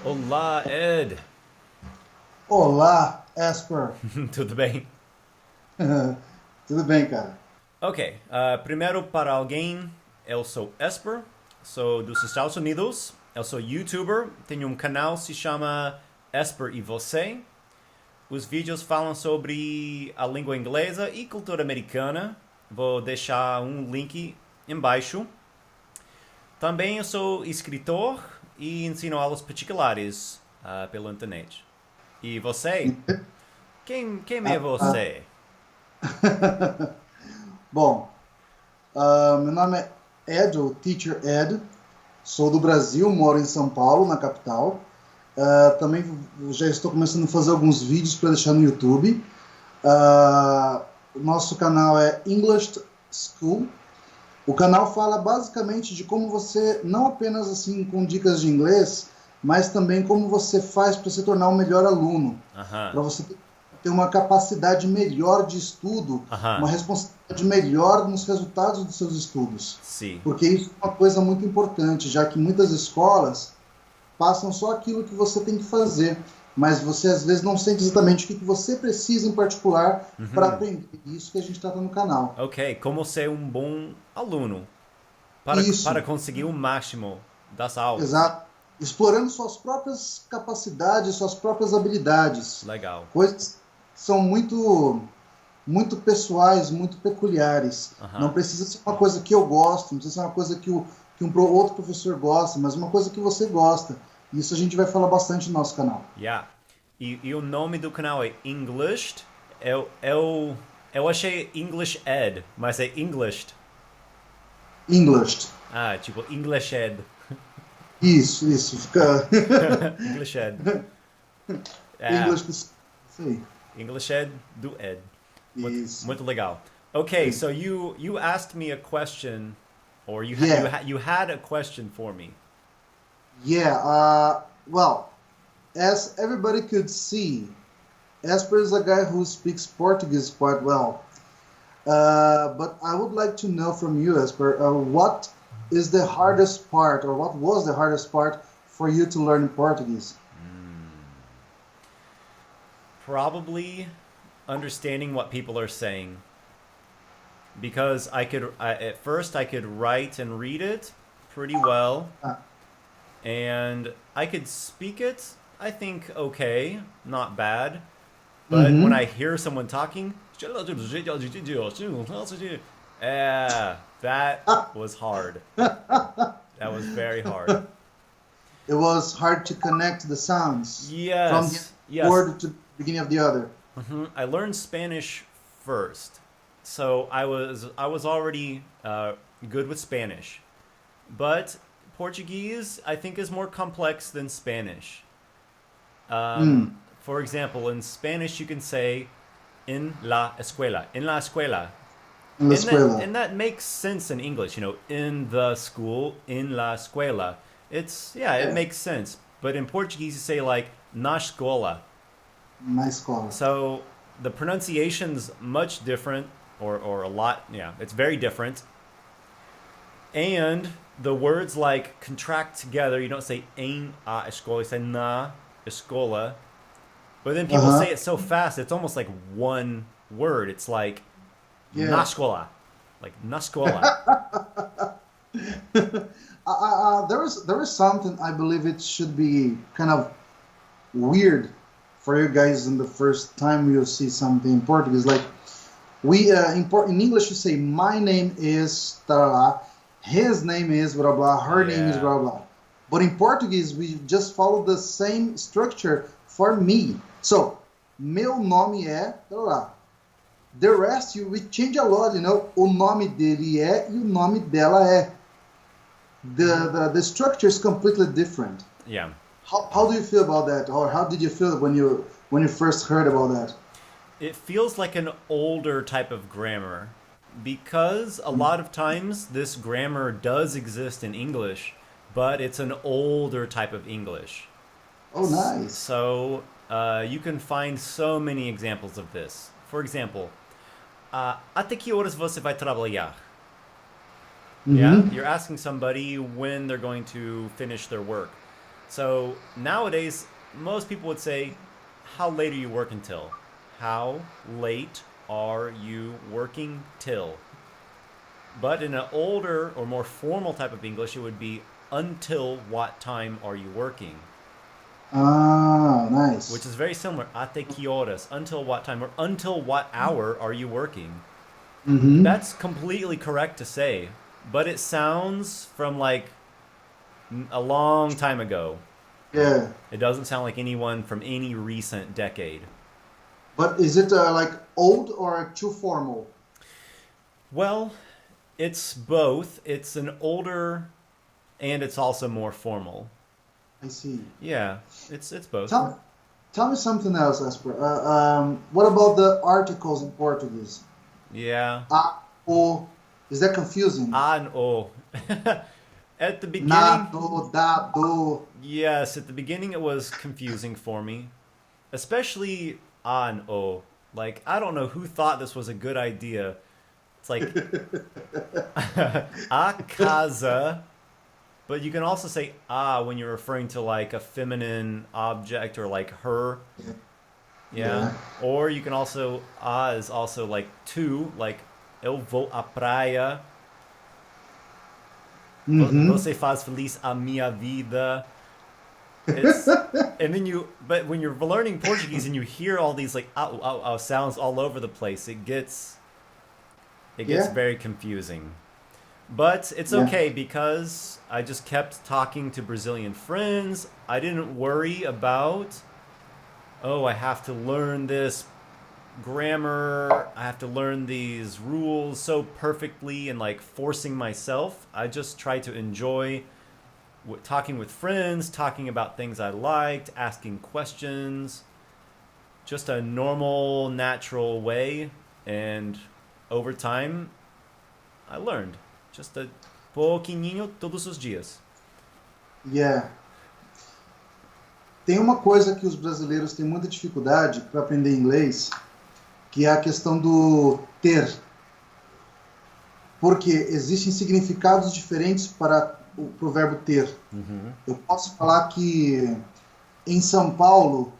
Olá, Ed. Olá, Esper. Tudo bem? Tudo bem, cara? Ok, primeiro para alguém, eu sou Esper, sou dos Estados Unidos, eu sou YouTuber, tenho um canal que se chama Esper e Você. Os vídeos falam sobre a língua inglesa e cultura americana. Vou deixar um link embaixo. Também eu sou escritor e ensino aulas particulares pela internet. E você? Quem é Ah, você? bom, meu nome é Ed, ou Teacher Ed. Sou do Brasil, moro em São Paulo, na capital. Também já estou começando a fazer alguns vídeos para deixar no YouTube. O nosso canal é English School. O canal fala basicamente de como você, não apenas assim com dicas de inglês, mas também como você faz para se tornar um melhor aluno, Aham, para você ter uma capacidade melhor de estudo, aham, uma responsabilidade melhor nos resultados dos seus estudos. sim. Porque isso é uma coisa muito importante, já que muitas escolas passam só aquilo que você tem que fazer, mas você às vezes não sente exatamente o que você precisa em particular para Uhum. aprender. Isso que a gente trata no canal. Ok, como ser um bom aluno para Isso. conseguir o máximo das aulas. Exato. Explorando suas próprias capacidades, suas próprias habilidades. Legal. Coisas que são muito pessoais, muito peculiares. Não Aham. precisa ser uma coisa que eu gosto, não precisa ser uma coisa que outro professor gosta, mas uma coisa que você gosta. Isso a gente vai falar bastante no nosso canal. Yeah. E o nome do canal é English. Eu achei English Ed, mas é English. English. Ah, tipo English Ed. Isso. Fica. English Ed. Ah, English. Isso aí. English Ed do Ed. Muito, Isso. muito legal. Okay, so you asked me a question, or Yeah. you had a question for me. Yeah. Well, as everybody could see, Esper is a guy who speaks Portuguese quite well. But I would like to know from you, Esper, what is the hardest part, or what was the hardest part for you to learn Portuguese? Probably understanding what people are saying, because at first I could write and read it pretty well, Uh, and I could speak it, I think, okay, not bad. But when mm-hmm. I hear someone talking, that was hard. That was very hard. It was hard to connect the sounds from the Yes, yes. word to the beginning of the other. I learned Spanish first, so I was already good with Spanish. But Portuguese, I think, is more complex than Spanish. Mm. For example, in Spanish, you can say en la escuela, In la escuela. and that makes sense in English. In the school, in la escuela. It Yeah, makes sense. But in Portuguese, you say like na escola. na escola. So the pronunciation's much different, or a lot. Yeah, it's very different. And the words like contract together. You don't say em a escola. You say na escola. But then people Uh-huh. say it so fast, it's almost like one word. It's like na Yeah. escola, like na escola. There is something I believe it should be kind of weird for you guys in the first time you see something in Portuguese. Like in English, you say my name is tarará, his name is blah blah, her name is Yeah. blah blah. But in Portuguese, we just follow the same structure for me. So meu nome é tarará. The rest we change a lot, you know. O nome dele é e o nome dela é. The structure is completely different. Yeah. How do you feel about that, or how did you feel when you first heard about that? It feels like an older type of grammar because a lot of times this grammar does exist in English, but it's an older type of English. Oh, nice. So you can find so many examples of this. For example, até que horas você vai trabalhar? Yeah, Mm-hmm. you're asking somebody when they're going to finish their work. So nowadays, most people would say, how late are you working till? How late are you working till? But in an older or more formal type of English, it would be, until what time are you working? Ah, Which nice. is very similar. Ate que horas? Until what time? Or until what hour are you working? Uhum. That's completely correct to say, but it sounds from like a long time ago. Yeah. It doesn't sound like anyone from any recent decade. But is it like old or too formal? Well, it's both. It's an older and it's also more formal. I see. Yeah, it's both. Tell, tell me something else, Esper. What about the articles in Portuguese? Yeah. A, o. Is that confusing? Ah and oh. At the Na, beginning, do, da, do. yes, at the beginning it was confusing for me, especially ah and oh. Like I don't know who thought this was a good idea. It's like a casa, but you can also say ah when you're referring to like a feminine object or like her. Yeah. Yeah. Or you can also ah is also like to, like eu vou à praia. Uhum. Você faz feliz a minha vida. It's and then you but when you're learning Portuguese and you hear all these like ow ow ow sounds all over the place, it gets Yeah. very confusing. But it's Yeah. okay because I just kept talking to Brazilian friends. I didn't worry about, oh, I have to learn this grammar. I have to learn these rules so perfectly and like forcing myself. I just try to enjoy talking with friends, talking about things I liked, asking questions, just a normal, natural way. And over time, I learned just a pouquinho todos os dias. Yeah. Tem uma coisa que os brasileiros têm muita dificuldade para aprender inglês, que é a questão do ter. Porque existem significados diferentes para o verbo ter. Eu posso falar que em São Paulo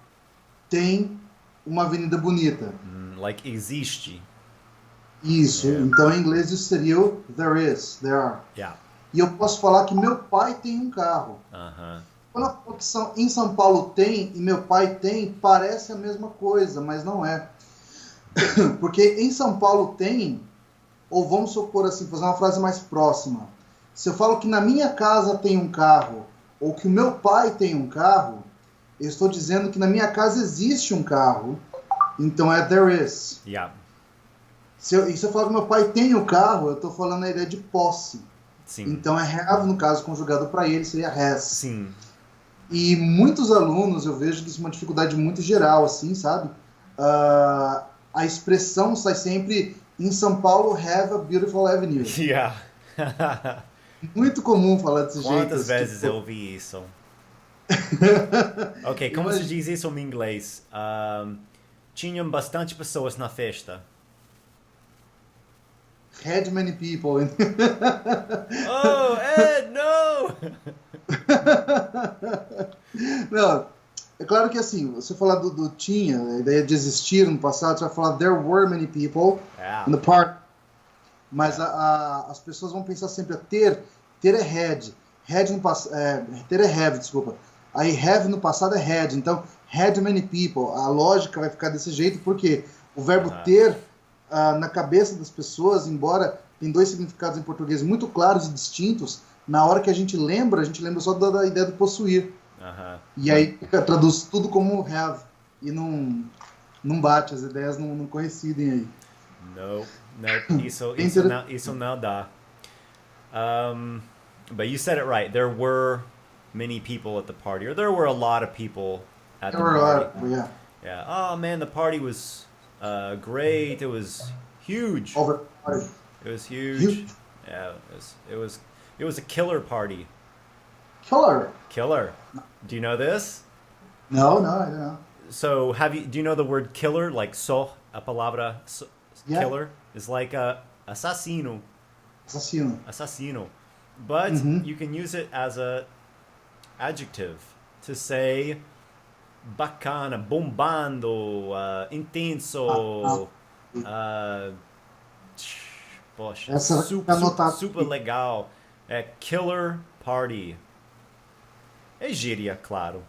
tem uma avenida bonita. Like existe. Isso. Yeah. Então em inglês isso seria o there is, there are. Yeah. E eu posso falar que meu pai tem um carro. Uh-huh. Quando a opção em São Paulo tem e meu pai tem, parece a mesma coisa, mas não é. Porque em São Paulo tem, ou vamos supor assim, fazer uma frase mais próxima. Se eu falo que na minha casa tem um carro, ou que o meu pai tem um carro, eu estou dizendo que na minha casa existe um carro. Então é there is. Yeah. E se eu falar que meu pai tem o carro, eu estou falando a ideia de posse. Sim. Então é have, no caso conjugado para ele, seria has. Sim. E muitos alunos, eu vejo que isso é uma dificuldade muito geral, assim, sabe? A expressão sai sempre em São Paulo, have a beautiful avenue. Yeah. Muito comum falar desse jeito. Quantas vezes tipo... eu ouvi isso? Ok, como se diz isso em inglês? Tinham bastante pessoas na festa. Had many people. Oh, Ed, no! Não, é claro que assim, você falar do tinha, a ideia de existir no passado, você vai falar there were many people Yeah. in the park. Mas as pessoas vão pensar sempre a ter é had. Had no ter é have, desculpa. Aí have no passado é had. Então, had many people. A lógica vai ficar desse jeito porque o verbo ter na cabeça das pessoas, embora tem dois significados em português muito claros e distintos, na hora que a gente lembra só da ideia do possuir. E aí traduz tudo como have. E não bate, as ideias não coincidem aí. No, isso não dá. But you said it right. There were many people at the party, or there were a lot of people at the party. Yeah. Yeah. Oh man, the party was great. It was huge. It was huge. Yeah, it was a killer party. Killer. Do you know this? No, I don't know. So do you know the word killer? Like a palavra killer is like assassino. Assassino. But you can use it as a adjective. to say bacana, bombando, intenso, poxa, Essa super, anotada super aqui. legal. É killer party. É gíria, claro.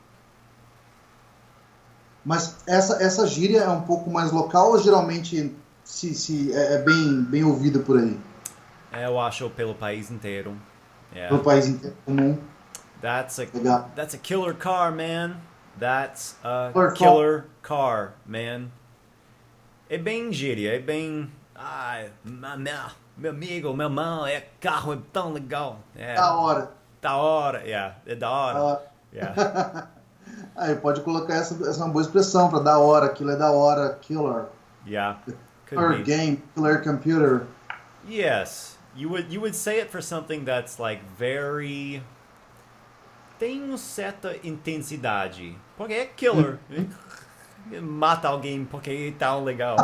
Mas essa gíria é um pouco mais local ou geralmente é bem ouvida por aí? Eu acho pelo país inteiro. No Yeah. país inteiro comum? That's a Legal. that's a killer car, man. That's a Porcal. killer car, man. É bem gíria, é bem. Ai, meu amigo, meu irmão, é carro, é tão legal. É Da hora. da hora, yeah, é da hora. Ah, Yeah, aí pode colocar essa é uma boa expressão para da hora, aquilo é da hora, killer. yeah, could Killer be. game, killer computer. Yes, you would say it for something that's like very tem uma certa intensidade. Porque é killer. Mata alguém porque é tão legal.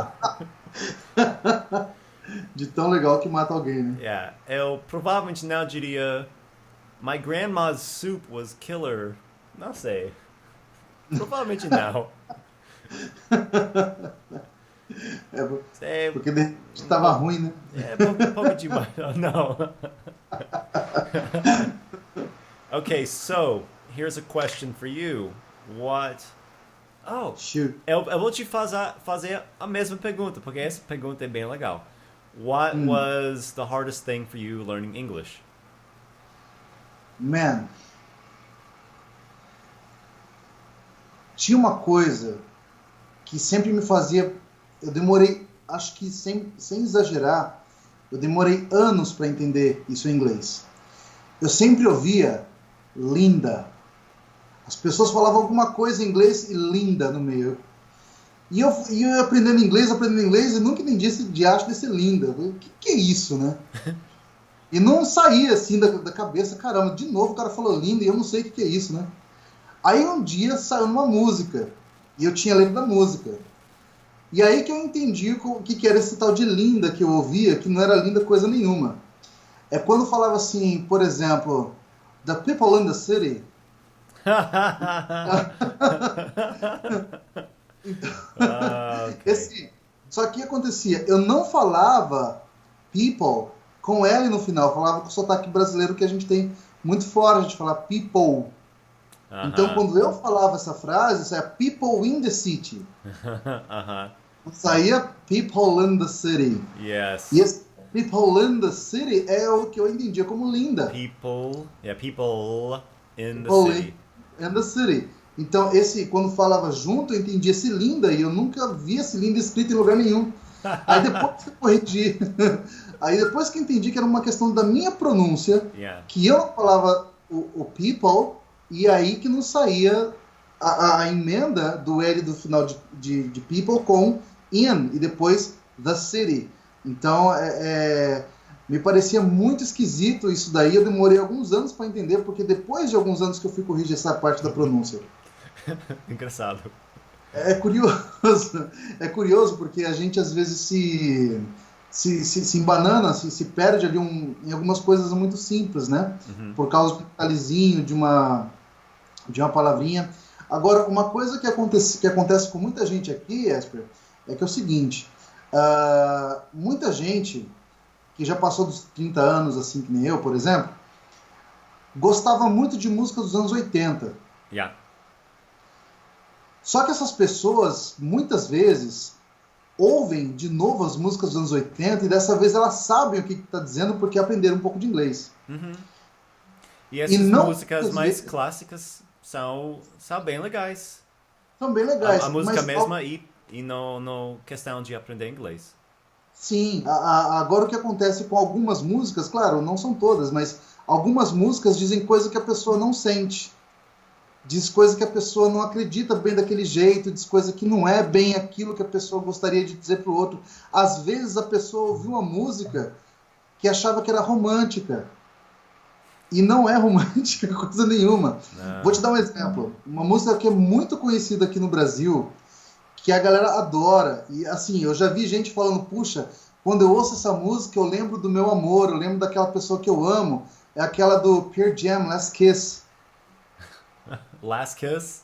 De tão legal que mata alguém, né? Yeah, eu provavelmente não diria My grandma's soup was killer. Não sei. Provavelmente não. É, É, porque de repente tava ruim, né? é um pouco demais. Não. Okay, so here's a question for you. What? Oh, Shoot. eu vou te fazer a mesma pergunta, porque essa pergunta é bem legal. What was the hardest thing for you learning English? Man. Tinha uma coisa que sempre me fazia. Eu demorei, acho que sem exagerar, eu demorei anos para entender isso em inglês. Eu sempre ouvia linda. As pessoas falavam alguma coisa em inglês e linda no meio. E eu aprendendo inglês, e nunca entendi esse diacho de ser linda. O que é isso, né? E não saía assim da cabeça, caramba, de novo o cara falou linda e eu não sei o que é isso, né? Aí um dia saiu uma música, e eu tinha a letra da música. E aí que eu entendi o que era esse tal de linda que eu ouvia, que não era linda coisa nenhuma. É quando falava assim, por exemplo, the people in the city. Okay. Só que acontecia, eu não falava people com L no final, eu falava com o sotaque brasileiro que a gente tem muito forte, a gente fala people. Então, quando eu falava essa frase, saía people in the city. Saía people in the city. Yes. E esse people in the city é o que eu entendia como linda. People in the People city. in the city. Então, quando falava junto, eu entendia esse linda e eu nunca vi esse linda escrito em lugar nenhum. Aí depois que eu corrigi, aí depois que eu entendi que era uma questão da minha pronúncia, Yeah. que eu não falava o people, e aí que não saía a emenda do L do final de people com in, e depois the city. Então, me parecia muito esquisito isso daí, eu demorei alguns anos para entender, porque depois de alguns anos que eu fui corrigir essa parte da pronúncia. Engraçado. É curioso porque a gente às vezes se embanana, se perde ali em algumas coisas muito simples, né? Por causa de um detalhezinho, de uma palavrinha. Agora, uma coisa que acontece com muita gente aqui, Esper, é que é o seguinte, muita gente que já passou dos 30 anos, assim que nem eu, por exemplo, gostava muito de música dos anos 80. Yeah. Só que essas pessoas, muitas vezes, ouvem de novo as músicas dos anos 80 e dessa vez elas sabem o que está dizendo porque aprenderam um pouco de inglês. E essas não, músicas às mais vezes, clássicas são bem legais. são bem legais. A música mas, mesma e não questão de aprender inglês. Sim, agora o que acontece com algumas músicas, claro, não são todas, mas algumas músicas dizem coisa que a pessoa não sente. Diz coisa que a pessoa não acredita bem daquele jeito, diz coisa que não é bem aquilo que a pessoa gostaria de dizer para o outro. Às vezes a pessoa ouviu uma música que achava que era romântica. E não é romântica coisa nenhuma. Vou te dar um exemplo. Uma música que é muito conhecida aqui no Brasil, que a galera adora. E assim, eu já vi gente falando, puxa, quando eu ouço essa música eu lembro do meu amor, eu lembro daquela pessoa que eu amo. É aquela do Pearl Jam, Last Kiss. Last Kiss?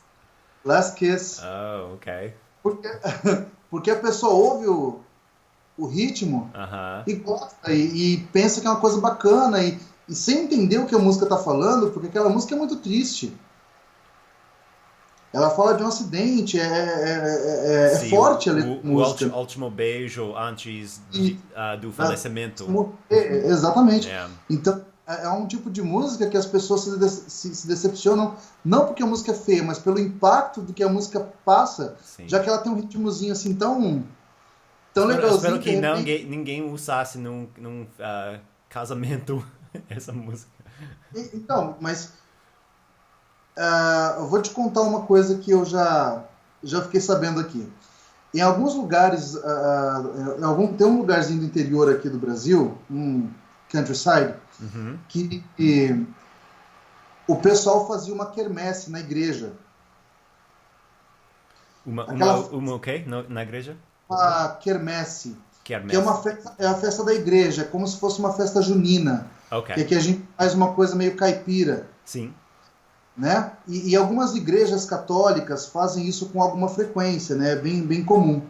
Last Kiss. Oh, okay. Porque, porque a pessoa ouve o ritmo Uh-huh. e gosta e pensa que é uma coisa bacana e sem entender o que a música está falando, porque aquela música é muito triste. Ela fala de um acidente, é Sim, forte a letra da o música. último beijo antes E, do falecimento. exatamente. Yeah, Então, é um tipo de música que as pessoas se decepcionam, não porque a música é feia, mas pelo impacto do que a música passa, sim. já que ela tem um ritmozinho assim tão Espero legalzinho que de ninguém usasse num casamento essa música. Então, mas eu vou te contar uma coisa que eu já fiquei sabendo aqui. Em alguns lugares, tem um lugarzinho do interior aqui do Brasil, um countryside, Uhum. que o pessoal fazia uma quermesse na igreja. Uma o quê? Na igreja? Uma quermesse, Quermesse. que é uma festa, é a festa da igreja, é como se fosse uma festa junina, Ok. que aqui a gente faz uma coisa meio caipira, Sim. né? E algumas igrejas católicas fazem isso com alguma frequência, né? Bem comum.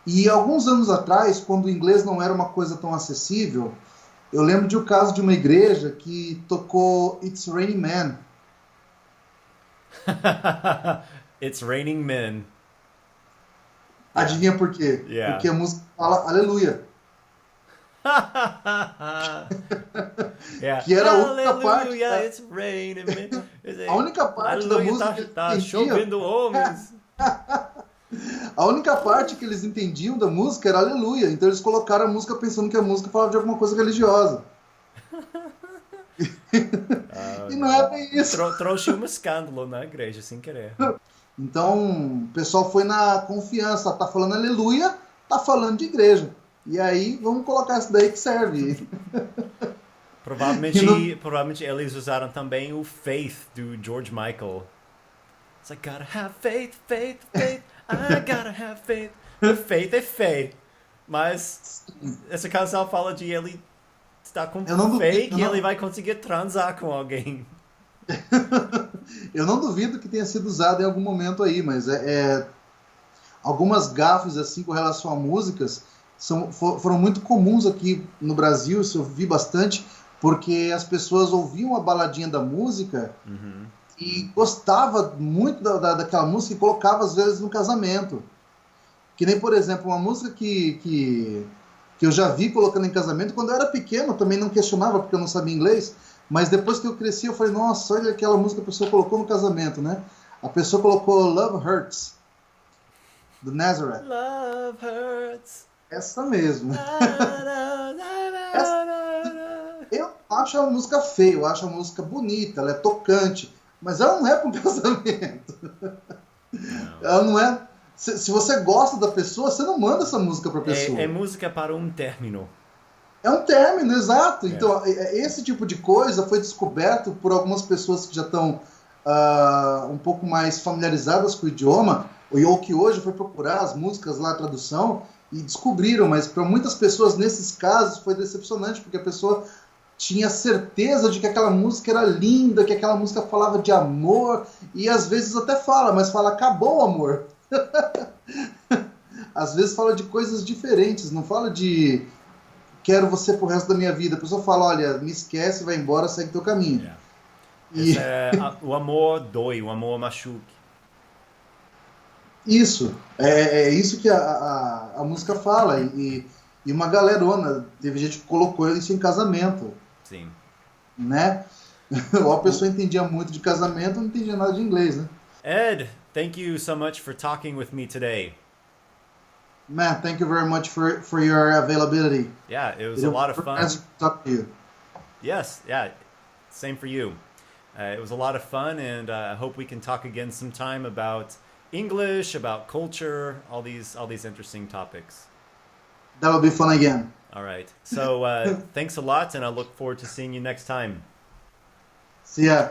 E alguns anos atrás, quando o inglês não era uma coisa tão acessível, eu lembro de um caso de uma igreja que tocou It's Raining Man. It's Raining Men. Adivinha por quê? Yeah. Porque a música fala aleluia. Yeah. Que era a única parte. Aleluia, it's raining men. A única parte da Aleluia, música que eles tá entendiam, chovendo homens. a única parte que eles entendiam da música era aleluia. Então eles colocaram a música pensando que a música falava de alguma coisa religiosa. E não é bem isso. Trouxe um escândalo na igreja, sem querer. Então o pessoal foi na confiança. Tá falando aleluia, tá falando de igreja. E aí vamos colocar isso daí que serve. Provavelmente eles usaram também o Faith do George Michael. It's like, gotta have faith, faith, faith. I gotta have faith. O faith é fé. Mas essa canção fala de ele estar com fé que ele vai conseguir transar com alguém. Eu não duvido que tenha sido usado em algum momento aí, mas algumas gafes assim com relação a músicas foram muito comuns aqui no Brasil, isso eu vi bastante, porque as pessoas ouviam a baladinha da música e gostava muito daquela música e colocava às vezes no casamento. Que nem, por exemplo, uma música que eu já vi colocando em casamento, quando eu era pequeno, eu também não questionava porque eu não sabia inglês, mas depois que eu cresci eu falei, nossa, olha aquela música que a pessoa colocou no casamento, né? A pessoa colocou Love Hurts, do Nazareth. Love hurts. Essa mesmo. Eu acho a música feia, eu acho a música bonita, ela é tocante, mas ela não é para um casamento. Ela não é. Se você gosta da pessoa, você não manda essa música para a pessoa. É música para um término. É um término, exato. Então, esse tipo de coisa foi descoberto por algumas pessoas que já estão um pouco mais familiarizadas com o idioma, ou que hoje foi procurar as músicas lá, a tradução, e descobriram, mas para muitas pessoas, nesses casos, foi decepcionante, porque a pessoa tinha certeza de que aquela música era linda, que aquela música falava de amor, e às vezes até fala, mas fala, acabou o amor. Às vezes fala de coisas diferentes, não fala de quero você pro resto da minha vida. A pessoa fala, olha, me esquece, vai embora, segue teu caminho. O amor dói, o amor machuca. Isso, é isso que a música fala, e uma galerona, teve gente que colocou isso em casamento. Sim. Né? Ou a pessoa entendia muito de casamento, não entendia nada de inglês, né? Ed, thank you so much for talking with me today. Man, thank you very much for your availability. Yeah, it was a lot of fun. Nice to talk to you. Yes, yeah, same for you. It was a lot of fun, and I hope we can talk again sometime about English, about culture, all these interesting topics. That'll be fun again. All right. So thanks a lot, and I look forward to seeing you next time. See ya.